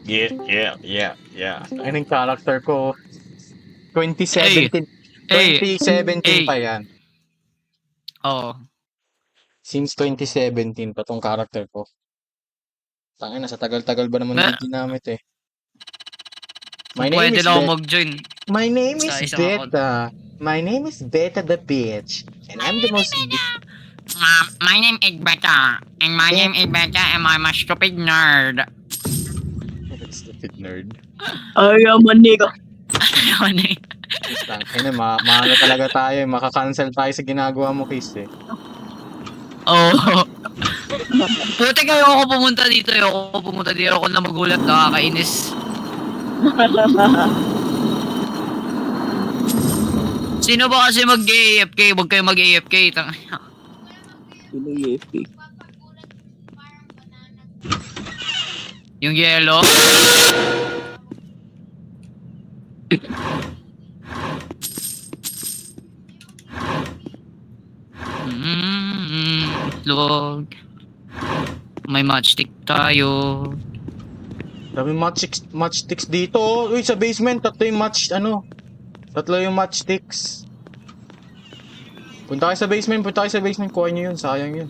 Yeah. Anong character ko? 2017. Ay! 2017 pa yan. Oo. Since 2017 pa tong character ko. Tangina, sa tagal-tagal ba naman Na- di ginamit eh. Kung pwede lang ako mag-join. My name is Sa isang account. Beta. My name is Beta the bitch. And I'm the most... My name is Beta. And my name is Beta and I'm a stupid nerd. Stupid nerd. Ay, maniga. Ayun eh. Tangina, maano talaga tayo eh. Makakancel tayo sa ginagawa mo, Kiss eh. Oo. Puti kayo ako pumunta dito. Ayoko pumunta dito. Ako na magulat. Nakakainis. Sino ba kasi mag-AFK? Huwag kayo mag-AFK. Sino yung AFK? Yung yellow. Itlog. May matchstick tayo. Dami matchsticks dito. Oh. Uy, sa basement, tatlo yung matchsticks. Punta kayo sa basement, kuha nyo yun, sayang yun.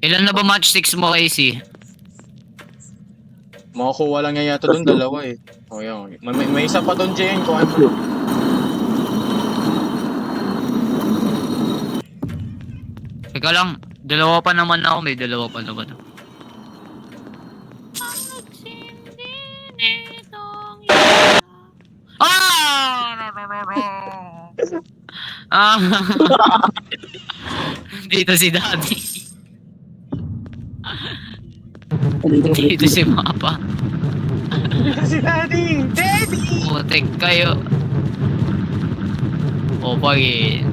Ilan na ba matchsticks mo, Casey? Makakuha lang niya yata doon, dalawa eh. O yun, may isa pa doon, Jen, kuha mo. Teka lang, dalawa pa naman ako, may dalawa pa naman ako. Ah! Dito si Daddy. Dito si Mapa. Si Daddy! Putek kayo. O pagin.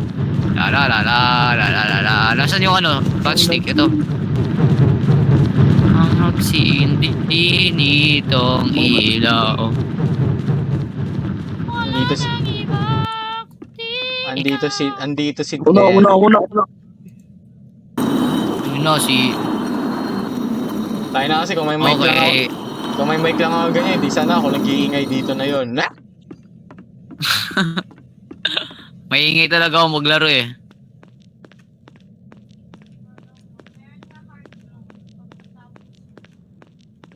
La. Nasaan yung touchstick? Ito. Ang nagsindi nitong ilaw. Andito si Una. Yun na si... Tayo na kasi kung may mic lang ako. Okay. Kung may mic lang ako ganyan, di sana ako nag-iingay dito na yun. Maingay talaga ako maglaro eh.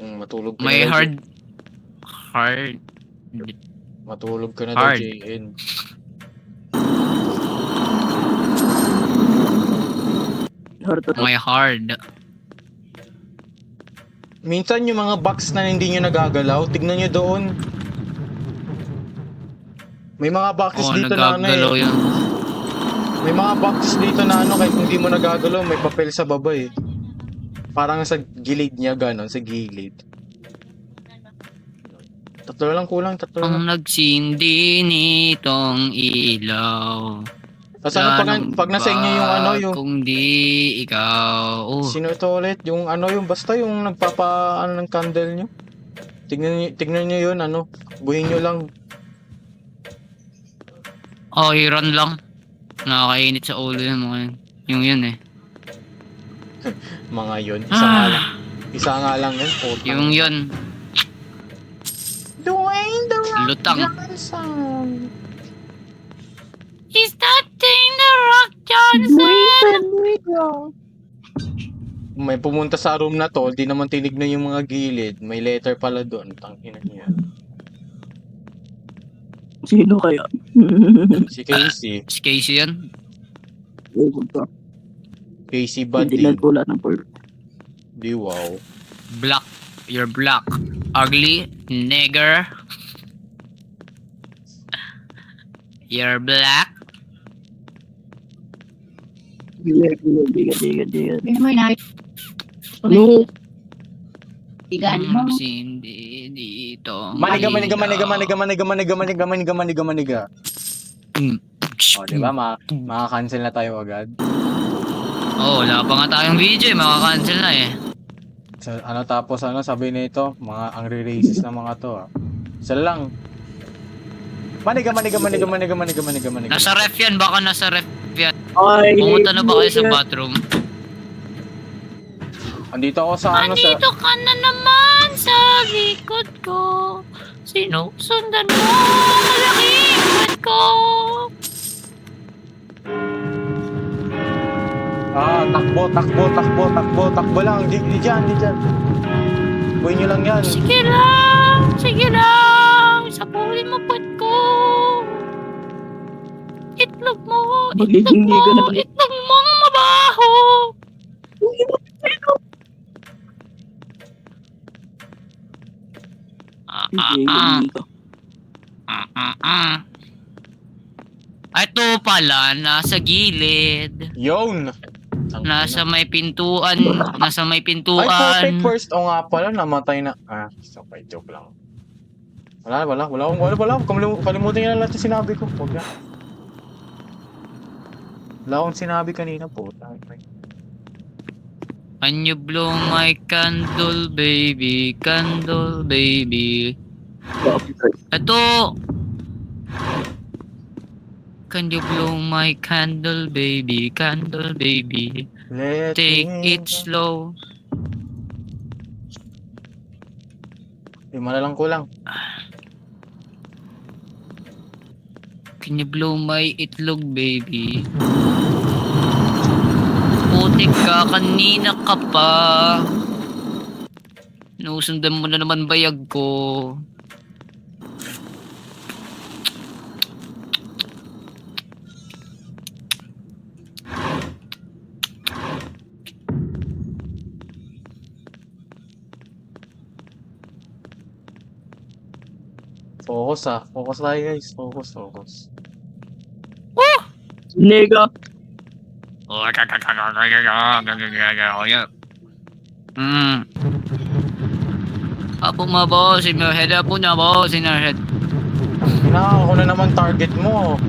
Matulog ka May na daw, hard. Matulog ka na daw, Hard. JN. May hard. Minsan yung mga box na hindi nyo nagagalaw, tignan nyo doon. May mga boxes dito na nagagalaw yun. May mga boxes dito na kahit hindi mo nagagalaw, may papel sa baba eh. Parang sa gilid niya ganon, sa gilid. Tatlo lang kulang. Ang nagsindi nitong ilaw. Tapos pag nasa inyo yung Kung di ikaw. Sino ito ulit? Yung basta yung nagpapa ng candle nyo. Tignan nyo yun, buhin nyo lang. Iron lang. Nakakainit sa ulo yun mga yun. Yung yun eh. Mga yun. Isa nga lang yun. Yung yun. Dwayne The Rock Lutang. Johnson. Is that thing the Rock Johnson? May pumunta sa room na to, di naman tinignan yung mga gilid. May letter pala doon. Tangina niya. Sino kaya? Si Casey. Si Casey yan? Casey Hindi Buddy. nagpula ng pearl. Di wow. Black. You're black. Ugly. Nigger. You're black. Bigat. Mo na. Ano? Bigan mo. Sindi dito. Maniga. O, di ba? Maka-cancel na tayo agad. Wala pa nga tayong video eh. Makakancel na eh. So, tapos sabi nito, mga angry-racist na mga to Isa lang. Maniga. Nasa ref yan. Baka nasa ref. yan. Ay, Pumunta na ba kayo sa bathroom? Andito ako sa ano sa... Andito ka na naman sa likod ko. Sinusundan mo ang malaking buhat ko. Takbo lang. Di dyan. Buhay nyo lang yan. Sige lang. Sapulin mo buhat ko. Itlog mo. Magiging-giga na tayo. Itlog mo ang mabaho. Ito pala, nasa gilid. Yun! Nasa may pintuan. Ay, perfect first. O nga pala, namatay na. Okay, joke lang. Wala. Kalimutan nyo na lahat yung sinabi ko. Huwag na. Wala akong sinabi kanina po. Can you blow my candle, baby? Candle, baby. Ito! Can you blow my candle, baby? Candle, baby. Take it slow. Lima na lang kulang. Can you blow my itlog, baby? Putik ka, kanina ka pa. Nusundan mo na naman bayag ko. Focus Focus tayo guys. Focus. Nigga. Apo mo boss, in your head. Apo na boss, in your head. Ako na naman target mo.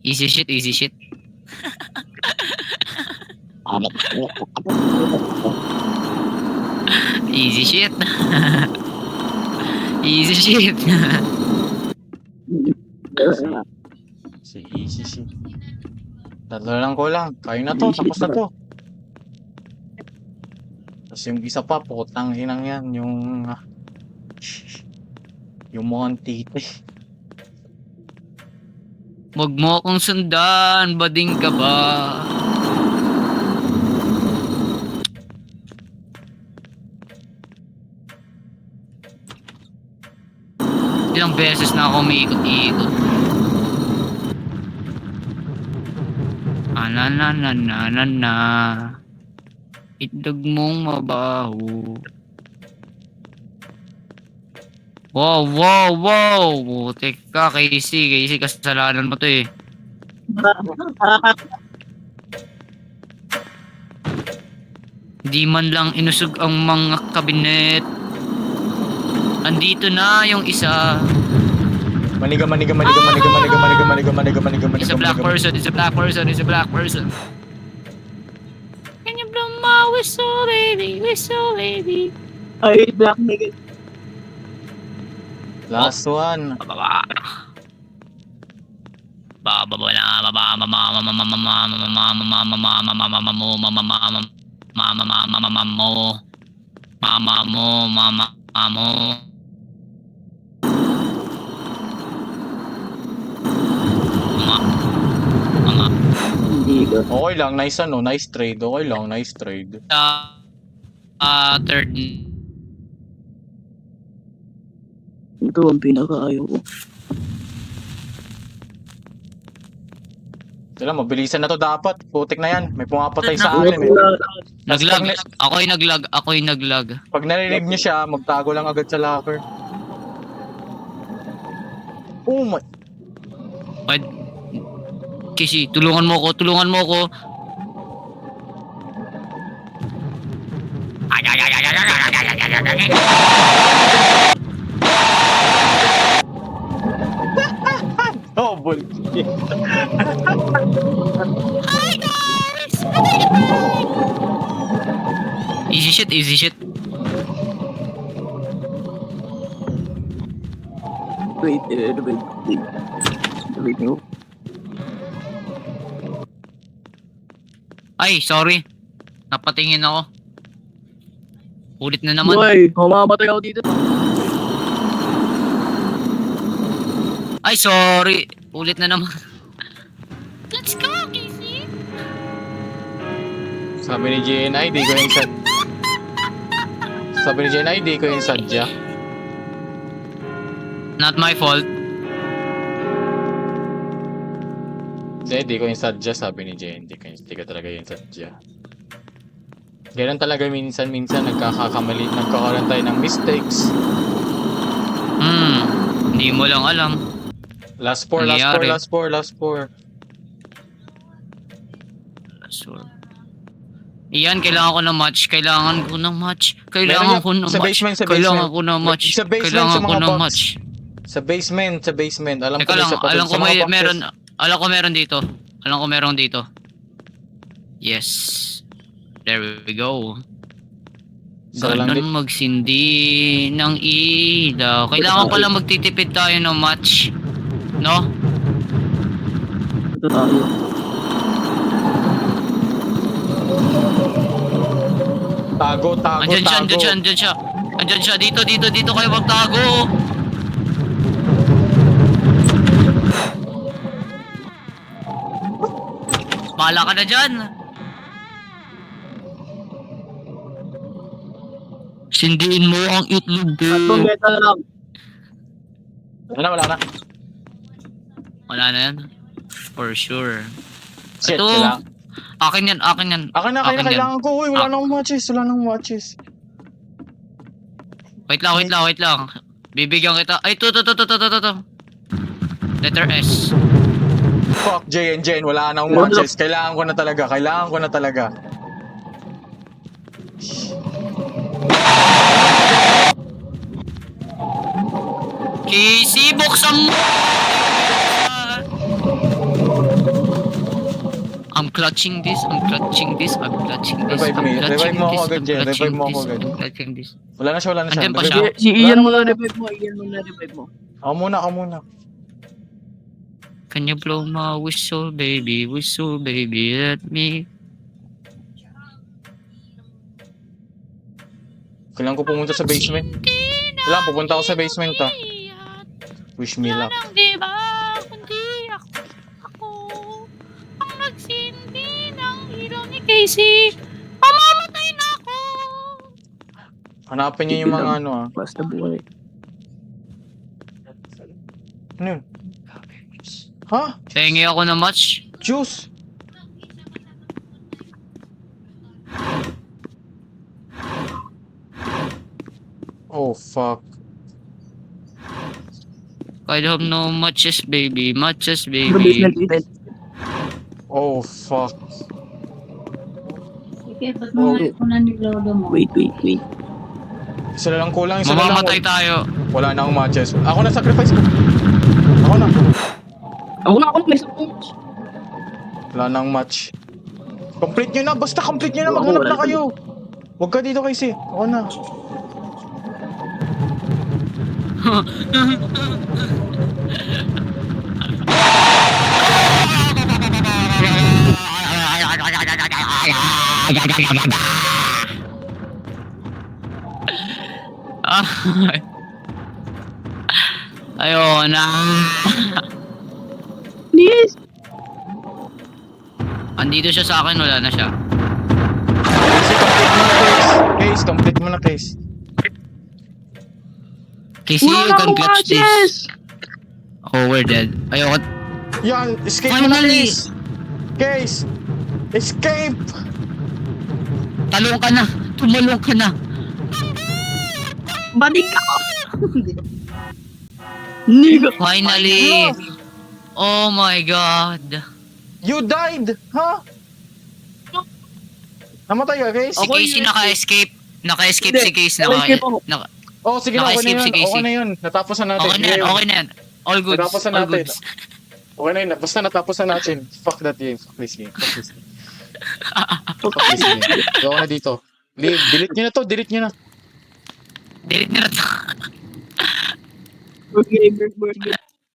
Easy shit. Easy shit. Easy shit. Si easy. Tatlo lang kulang. Kayo na to. Tapos na to. Tapos yung isa pa, putang inang yan. Yung Montite. Wag mo akong sundan. Bading ka ba? Ilang beses na ako umiikot-ikot. Na. Itlog mong mabaho. Wow. Butik ka, Casey, kasalanan mo to eh. Di man lang inusog ang mga kabinet. Andito na yung isa. Maniga. It's a black person. Can you blow my whistle, baby? Ay, black nigga. Last one. Bababa Nigga. Okay lang, nice trade. third. Ito ang pinakaayaw ko. Tila, mabilisan na to dapat. Putik na yan. May pumapatay sa atin eh. Naglag. Ako'y naglag. Pag narinig niyo siya, magtago lang agad sa locker. Oh my... Kasi tulungan mo ko. Double kill. Hi guys! Easy shit, easy shit. Wait. Wait mo. Ay, sorry. Napatingin ako. Ulit na naman. Boy, mamamatay ako dito. Ay, sorry. Ulit na naman. Let's go, Casey! Sabi ni JNI, di ko yung Sabi ni JNI, di ko yung sadya. Not my fault. Hindi ko yung sadya, sabi ni JN. Di ko talaga yung sadya. Ganun talaga minsan nagkakakamali, nagkakaroon tayo ng mistakes. Hindi mo lang alam. Last 4. Sure. Iyan, kailangan ko ng match. Kailangan ko ng match. Kailangan ko ng sa match. basement, sa Kailangan basement. ko ng match. Sa basement, Kailangan sa ko mga ng box. match. Sa basement. Alam Teka ko lang, sa alam ko sa mga may boxes. meron. Alam ko meron dito. Alam ko meron dito. Yes. There we go. Isa lang Ganun magsindi ng ilaw. Kailangan pala magtitipid tayo ng match. No? Ito tayo. Tago. Andyan siya. Andyan siya. Dito kayo magtago. Bahala ka na dyan. Sindiin mo ang itlog ko. Tatlong metal lang. Wala na. Wala na yan. For sure. Shit, Ito. kailangan. Akin yan. Akin na, kailangan ko. Uy, wala na akong matches. Wait lang. Bibigyan kita. Ay, to. Letter S. Fuck, JN, wala na akong matches. Kailangan ko na talaga. Casey, buksan mo! I'm clutching this. Revive mo ako agad, Jen. Revive mo ako agad. Clutching this. Wala na siya. Andyan pa siya. Si Ian mo na revive mo. Ako muna. Can you blow my whistle, baby, let me... Kailangan ko pumunta sa basement. Kailangan pupunta ako sa basement, ah. Wish me luck. Diba, kundi ako ang nagsindi ng ilaw ni Casey. Pamamatay na ako! Hanapin niyo yung mga ano, ah. Basta buhay. Ano yun? Ha? Tingi ako ng match. Juice? Oh, fuck. I have no matches, baby. Matches, Sa baby. basement. Oh, fuck. Sige, ba't mo na nilolo mo? Wait. Isa na lang kulang, isa na lang. Mamamatay tayo. Wala na akong matches. Ako na sacrifice ko. Ako na. Ako na may support. Wala na akong match. Complete nyo na. Basta complete nyo na. Maghanap na kayo. Huwag ka dito, Casey. Ako na. Ayun na. Yes. Andito siya sa akin, wala na siya. Casey, complete mo na, Case. Casey, you can clutch this. Oh, we're dead. Ayoko. Yan, escape mo na, Finally! Case. Case, escape! Talong ka na. Tumalong ka na. Balik ako. Niga. Finally. Oh my God. You died! Ha? Namatay ka, Case? Si Ako Casey yun. naka-escape. Naka-escape Hindi, si Casey. naka-escape ako. Oh, sige na, okay na Naka-escape yun. si Casey. Okay na yun. Natapos na natin. Okay na yan. All good. Natapos na All natin. goods. Okay na yun. Basta natapos na natin. Fuck that game. Fuck this game. Fuck this game. Fuck this game. Gawa na dito. Delete nyo na to. Delete nyo na. Delete nyo na to. Burger.